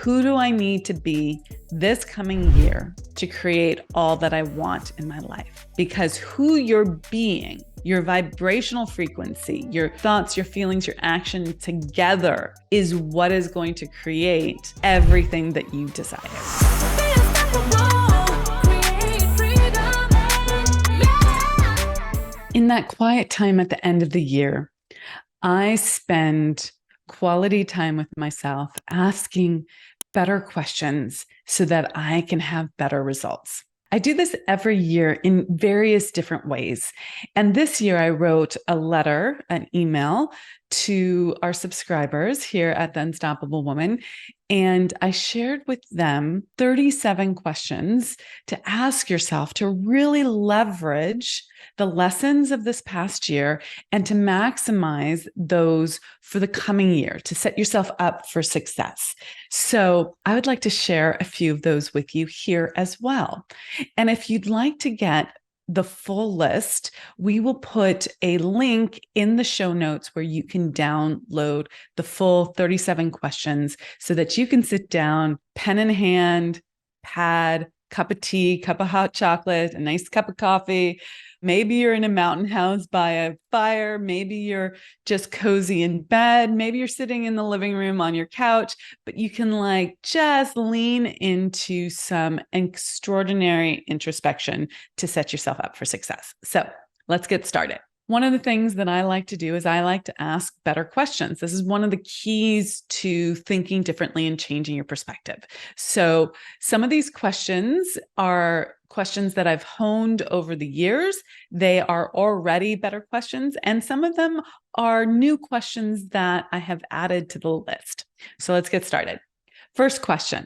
Who do I need to be this coming year to create all that I want in my life? Because who you're being, your vibrational frequency, your thoughts, your feelings, your action together is what is going to create everything that you desire. In that quiet time at the end of the year, I spend quality time with myself asking better questions so that I can have better results. I do this every year in various different ways. And this year I wrote a letter, an email to our subscribers here at The Unstoppable Woman. And I shared with them 37 questions to ask yourself to really leverage the lessons of this past year and to maximize those for the coming year, to set yourself up for success. So I would like to share a few of those with you here as well. And if you'd like to get the full list, we will put a link in the show notes where you can download the full 37 questions so that you can sit down, pen in hand, pad, cup of tea, cup of hot chocolate, a nice cup of coffee. Maybe you're in a mountain house by a fire. Maybe you're just cozy in bed. Maybe you're sitting in the living room on your couch, but you can just lean into some extraordinary introspection to set yourself up for success. So let's get started. One of the things that I like to do is I like to ask better questions. This is one of the keys to thinking differently and changing your perspective. So some of these questions are questions that I've honed over the years. They are already better questions, and some of them are new questions that I have added to the list. So let's get started. First question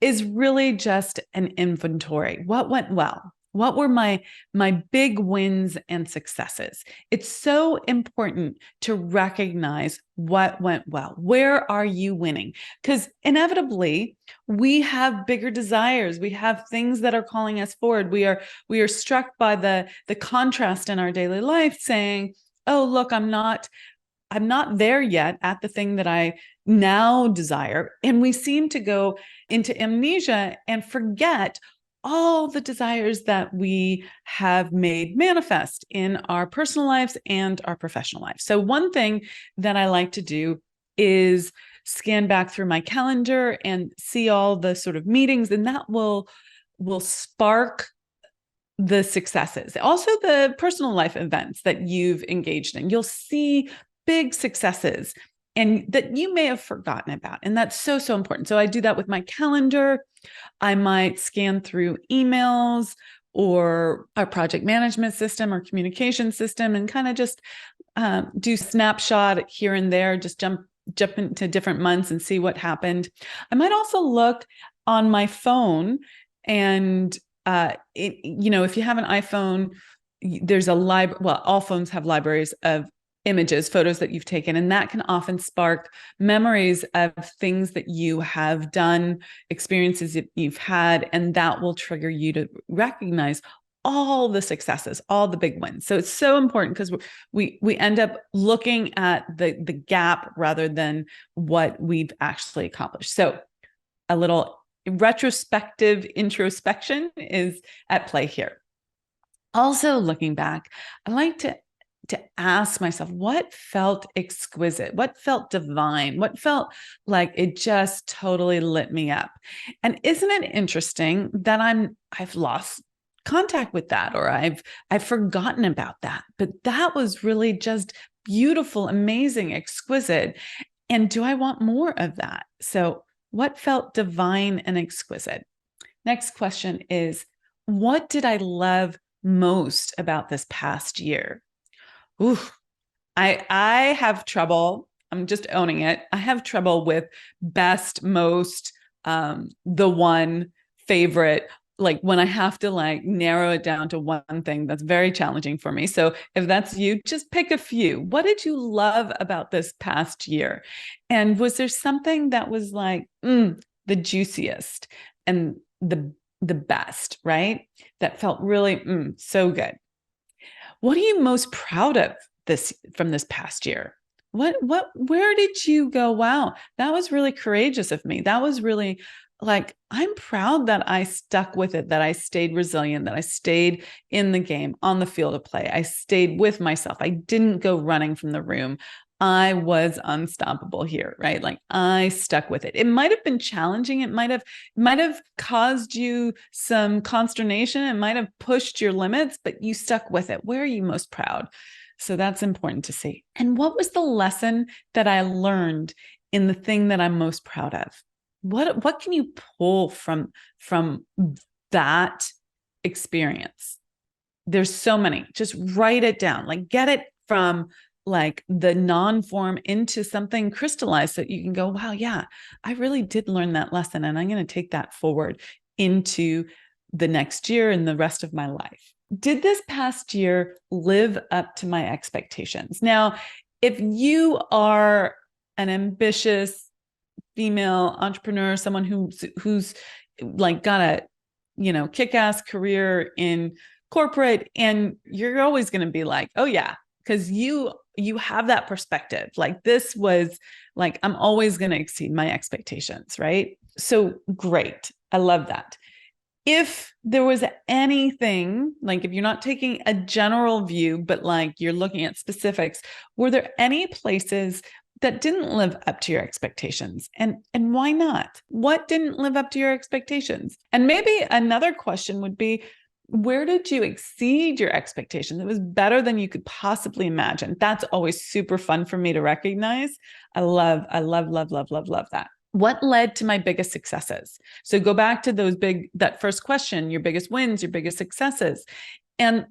is really just an inventory. What went well? What were my big wins and successes? It's so important to recognize what went well. Where are you winning? Because inevitably, we have bigger desires. We have things that are calling us forward. We are struck by the contrast in our daily life saying, oh, look, I'm not there yet at the thing that I now desire. And we seem to go into amnesia and forget all the desires that we have made manifest in our personal lives and our professional lives. So one thing that I like to do is scan back through my calendar and see all the sort of meetings, and that will spark the successes. Also the personal life events that you've engaged in. You'll see big successes and that you may have forgotten about. And that's so, so important. So I do that with my calendar. I might scan through emails or our project management system or communication system and kind of just do snapshot here and there, just jump into different months and see what happened. I might also look on my phone and, if you have an iPhone, there's a library. Well, all phones have libraries of images, photos that you've taken, and that can often spark memories of things that you have done, experiences that you've had, and that will trigger you to recognize all the successes, all the big wins. So it's so important because we end up looking at the gap rather than what we've actually accomplished. So a little retrospective introspection is at play here. Also, looking back, I like to ask myself, what felt exquisite? What felt divine? What felt like it just totally lit me up? And isn't it interesting that I've lost contact with that, or I've forgotten about that, but that was really just beautiful, amazing, exquisite. And do I want more of that? So what felt divine and exquisite? Next question is, what did I love most about this past year? Ooh, I have trouble. I'm just owning it. I have trouble with best, most, the one, favorite. Like when I have to narrow it down to one thing, that's very challenging for me. So if that's you, just pick a few. What did you love about this past year? And was there something that was the juiciest and the best, right? That felt really so good. What are you most proud of from this past year? where did you go? Wow, that was really courageous of me. That was really like, I'm proud that I stuck with it, that I stayed resilient, that I stayed in the game, on the field of play. I stayed with myself. I didn't go running from the room. I was unstoppable here, right? Like I stuck with it. It might have been challenging. It might have caused you some consternation. It might have pushed your limits, but you stuck with it. Where are you most proud? So that's important to see. And what was the lesson that I learned in the thing that I'm most proud of? What can you pull from that experience? There's so many. Just write it down. Like get it from like the non-form into something crystallized so that you can go, wow, yeah, I really did learn that lesson. And I'm going to take that forward into the next year and the rest of my life. Did this past year live up to my expectations? Now, if you are an ambitious female entrepreneur, someone who's like got a, kick-ass career in corporate, and you're always going to be like, oh yeah, because you have that perspective. Like this was like, I'm always going to exceed my expectations, right? So great. I love that. If there was anything, like if you're not taking a general view, but like you're looking at specifics, were there any places that didn't live up to your expectations? And why not? What didn't live up to your expectations? And maybe another question would be, where did you exceed your expectations? It was better than you could possibly imagine. That's always super fun for me to recognize. I love that. What led to my biggest successes? So go back to that first question, your biggest wins, your biggest successes, and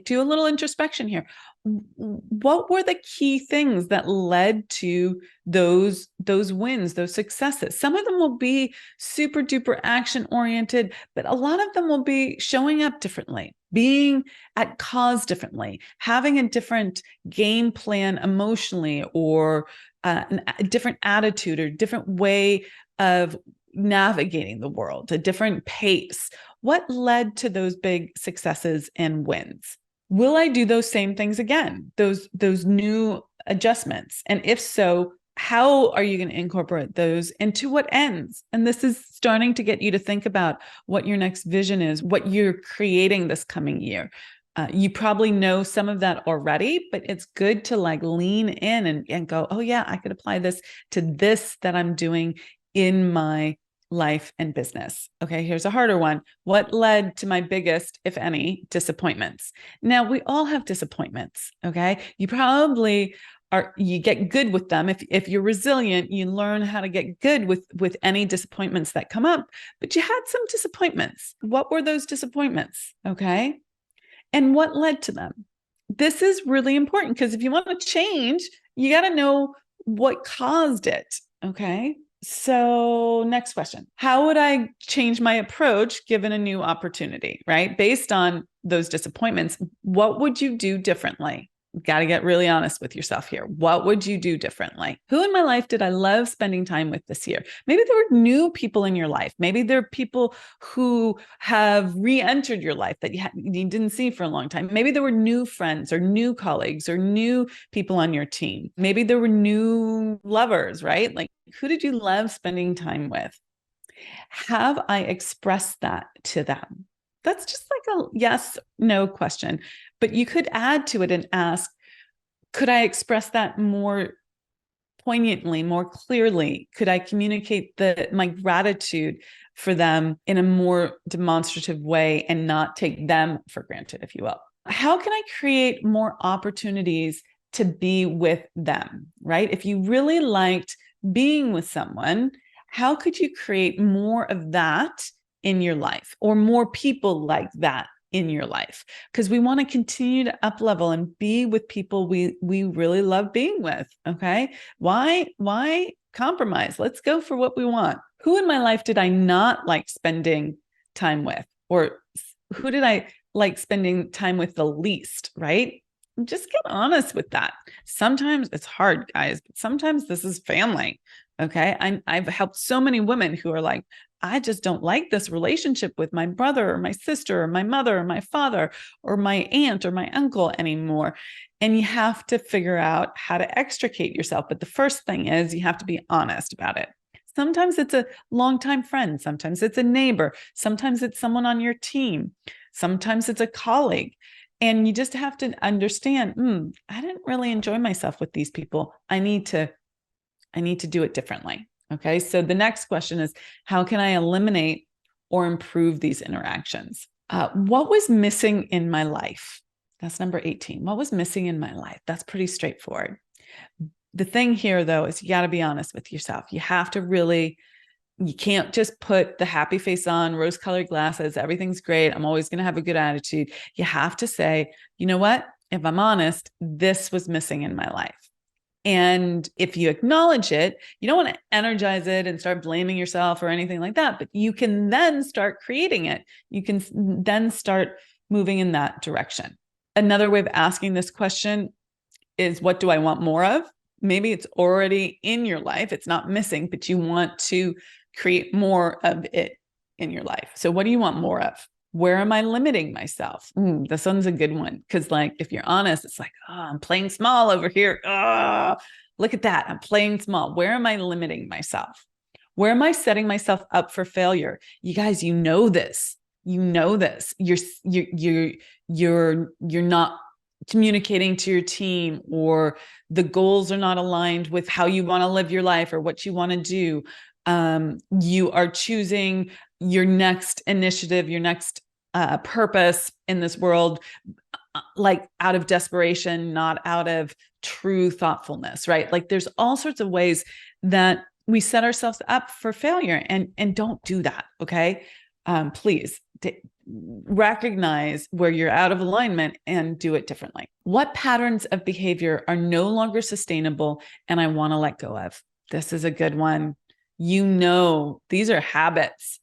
do a little introspection here. What were the key things that led to those wins, those successes? Some of them will be super duper action oriented, but a lot of them will be showing up differently, being at cause differently, having a different game plan emotionally, or a different attitude or different way of navigating the world, a different pace. What led to those big successes and wins? Will I do those same things again? Those new adjustments? And if so, how are you going to incorporate those, and to what ends? And this is starting to get you to think about what your next vision is, what you're creating this coming year. You probably know some of that already, but it's good to like lean in and go, oh yeah, I could apply this to this that I'm doing in my life and business. Okay, here's a harder one. What led to my biggest, if any, disappointments? Now, we all have disappointments, okay? You probably you get good with them. If you're resilient, you learn how to get good with any disappointments that come up, but you had some disappointments. What were those disappointments? Okay. And what led to them? This is really important, because if you want to change, you got to know what caused it. Okay. So next question. How would I change my approach given a new opportunity, right? Based on those disappointments, what would you do differently? Got to get really honest with yourself here. What would you do differently? Who in my life did I love spending time with this year? Maybe there were new people in your life. Maybe there are people who have re-entered your life that you didn't see for a long time. Maybe there were new friends or new colleagues or new people on your team. Maybe there were new lovers, right? Like, who did you love spending time with? Have I expressed that to them? That's just like a yes, no question. But you could add to it and ask, could I express that more poignantly, more clearly? Could I communicate my gratitude for them in a more demonstrative way and not take them for granted, if you will? How can I create more opportunities to be with them, right? If you really liked being with someone, how could you create more of that in your life, or more people like that in your life? Because we want to continue to up level and be with people we really love being with. Okay. Why compromise? Let's go for what we want. Who in my life did I not like spending time with? Or who did I like spending time with the least, right? Just get honest with that. Sometimes it's hard, guys, but sometimes this is family. Okay. I've helped so many women who are like, I just don't like this relationship with my brother or my sister or my mother or my father or my aunt or my uncle anymore. And you have to figure out how to extricate yourself. But the first thing is you have to be honest about it. Sometimes it's a longtime friend. Sometimes it's a neighbor. Sometimes it's someone on your team. Sometimes it's a colleague. And you just have to understand, I didn't really enjoy myself with these people. I need to do it differently. Okay. So the next question is, how can I eliminate or improve these interactions? What was missing in my life? That's number 18. What was missing in my life? That's pretty straightforward. The thing here, though, is you got to be honest with yourself. You have to really, you can't just put the happy face on, rose colored glasses. Everything's great. I'm always going to have a good attitude. You have to say, you know what? If I'm honest, this was missing in my life. And if you acknowledge it, you don't want to energize it and start blaming yourself or anything like that, but you can then start creating it. You can then start moving in that direction. Another way of asking this question is, what do I want more of? Maybe it's already in your life. It's not missing, but you want to create more of it in your life. So what do you want more of? Where am I limiting myself? This one's a good one. Because like, if you're honest, it's like, oh, I'm playing small over here. Oh, look at that. I'm playing small. Where am I limiting myself? Where am I setting myself up for failure? You guys, you know this. You know this. You're not communicating to your team, or the goals are not aligned with how you want to live your life or what you want to do. You are choosing your next initiative, your next purpose in this world, like out of desperation, not out of true thoughtfulness, right? Like there's all sorts of ways that we set ourselves up for failure, and don't do that. Okay. Please recognize where you're out of alignment and do it differently. What patterns of behavior are no longer sustainable and I want to let go of? This is a good one. You know, these are habits.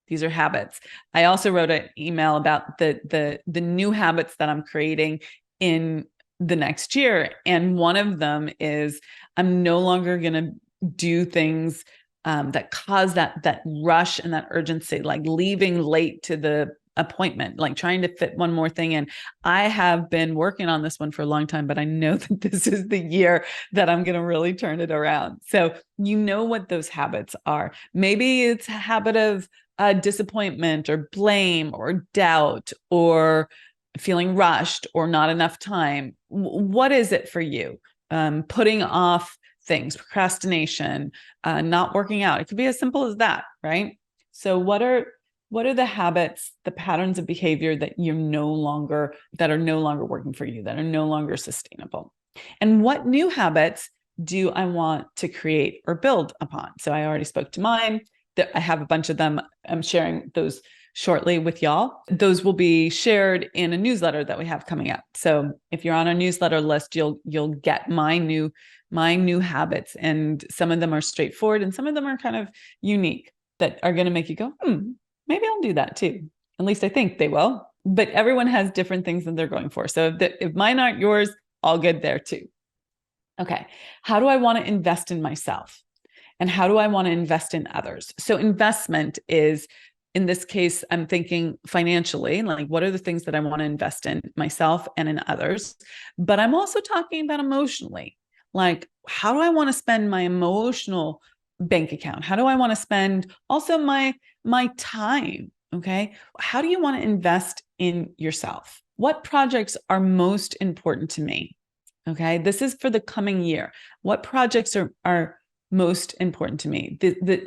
These are habits. I also wrote an email about the new habits that I'm creating in the next year. And one of them is I'm no longer going to do things that cause that rush and that urgency, like leaving late to the appointment, like trying to fit one more thing in. I have been working on this one for a long time, but I know that this is the year that I'm going to really turn it around. So you know what those habits are. Maybe it's a habit of disappointment or blame or doubt or feeling rushed or not enough time. What is it for you? Putting off things, procrastination, not working out. It could be as simple as that, right? So what are the habits, the patterns of behavior that are no longer working for you, that are no longer sustainable? And what new habits do I want to create or build upon? So I already spoke to mine. I have a bunch of them. I'm sharing those shortly with y'all. Those will be shared in a newsletter that we have coming up. So if you're on our newsletter list, you'll get my new habits, and some of them are straightforward and some of them are kind of unique that are going to make you go, maybe I'll do that too. At least I think they will. But everyone has different things that they're going for. So if mine aren't yours, all good there too. Okay. How do I want to invest in myself? And how do I want to invest in others? So investment is, in this case, I'm thinking financially, like what are the things that I want to invest in myself and in others? But I'm also talking about emotionally, like how do I want to spend my emotional bank account? How do I want to spend also my time? Okay. How do you want to invest in yourself? What projects are most important to me? Okay. This is for the coming year. What projects are most important to me?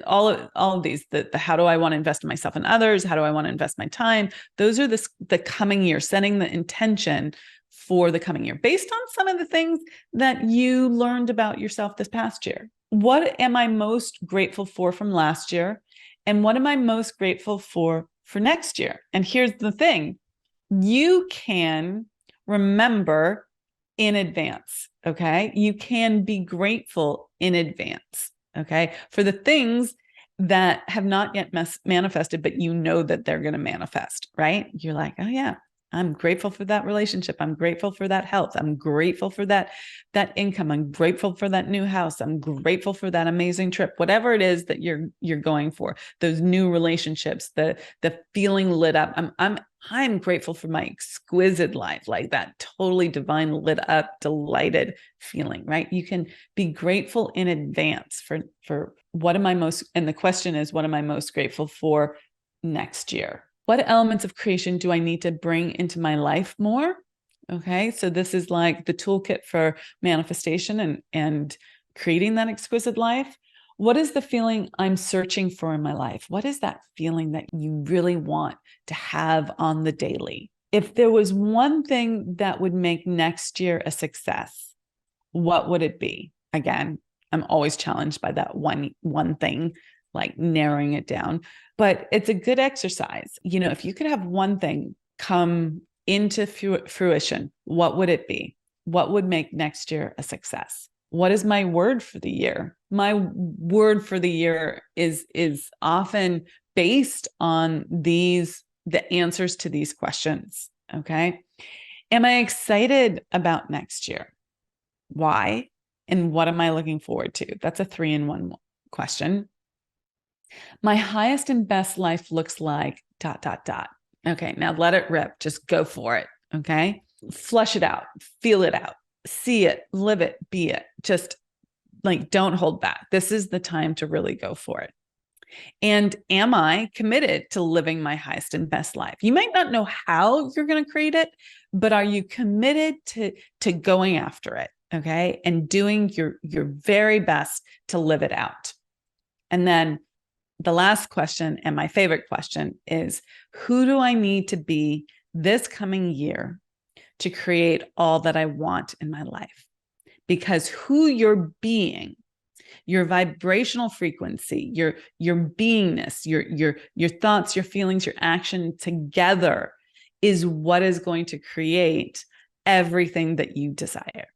All of these, the how do I want to invest in myself and others? How do I want to invest my time? Those are the coming year, setting the intention for the coming year based on some of the things that you learned about yourself this past year. What am I most grateful for from last year? And what am I most grateful for next year? And here's the thing, you can remember in advance. Okay. You can be grateful in advance. Okay. For the things that have not yet manifested, but you know that they're going to manifest, right? You're like, oh yeah, I'm grateful for that relationship. I'm grateful for that health. I'm grateful for that income. I'm grateful for that new house. I'm grateful for that amazing trip. Whatever it is that you're going for, those new relationships, the feeling lit up. I'm grateful for my exquisite life, like that totally divine, lit up, delighted feeling, right? You can be grateful in advance for what am I most, and the question is, what am I most grateful for next year? What elements of creation do I need to bring into my life more? Okay, so this is like the toolkit for manifestation and creating that exquisite life. What is the feeling I'm searching for in my life? What is that feeling that you really want to have on the daily? If there was one thing that would make next year a success, what would it be? Again, I'm always challenged by that one thing, like narrowing it down. But it's a good exercise. If you could have one thing come into fruition, what would it be? What would make next year a success? What is my word for the year? My word for the year is often based on the answers to these questions. Okay. Am I excited about next year? Why? And what am I looking forward to? That's a 3-in-1 question. My highest and best life looks like ... Okay, now let it rip. Just go for it. Okay. Flush it out, feel it out, see it, live it, be it. Just like, don't hold back. This is the time to really go for it. And am I committed to living my highest and best life? You might not know how you're going to create it, but are you committed to going after it? Okay. And doing your very best to live it out. And then the last question, and my favorite question, is who do I need to be this coming year to create all that I want in my life? Because who you're being, your vibrational frequency, your beingness, your thoughts, your feelings, your action together is what is going to create everything that you desire.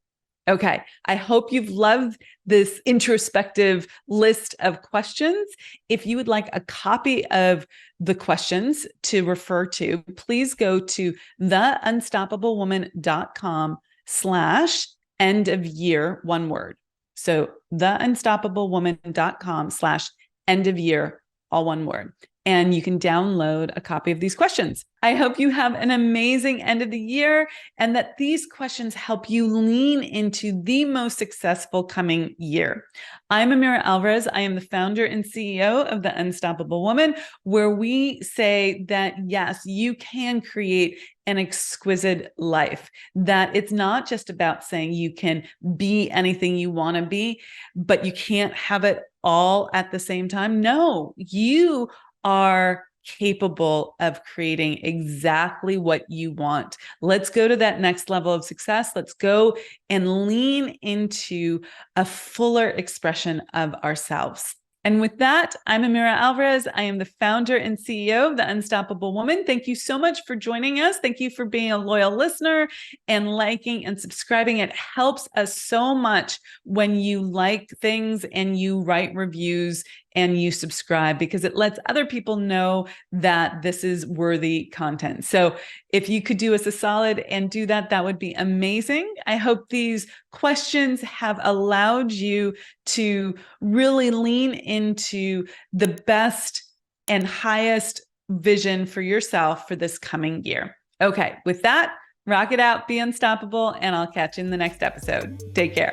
Okay, I hope you've loved this introspective list of questions. If you would like a copy of the questions to refer to, please go to theunstoppablewoman.com/end of year, one word. So theunstoppablewoman.com/end of year, all one word. And you can download a copy of these questions. I hope you have an amazing end of the year and that these questions help you lean into the most successful coming year. I'm Amira Alvarez. I am the founder and CEO of The Unstoppable Woman, where we say that, yes, you can create an exquisite life, that it's not just about saying you can be anything you want to be, but you can't have it all at the same time. No, you are capable of creating exactly what you want. Let's go to that next level of success. Let's go and lean into a fuller expression of ourselves. And with that, I'm Amira Alvarez. I am the founder and CEO of The Unstoppable Woman. Thank you so much for joining us. Thank you for being a loyal listener and liking and subscribing. It helps us so much when you like things and you write reviews and you subscribe, because it lets other people know that this is worthy content. So if you could do us a solid and do that, that would be amazing. I hope these questions have allowed you to really lean into the best and highest vision for yourself for this coming year. Okay, with that, rock it out, be unstoppable, and I'll catch you in the next episode. Take care.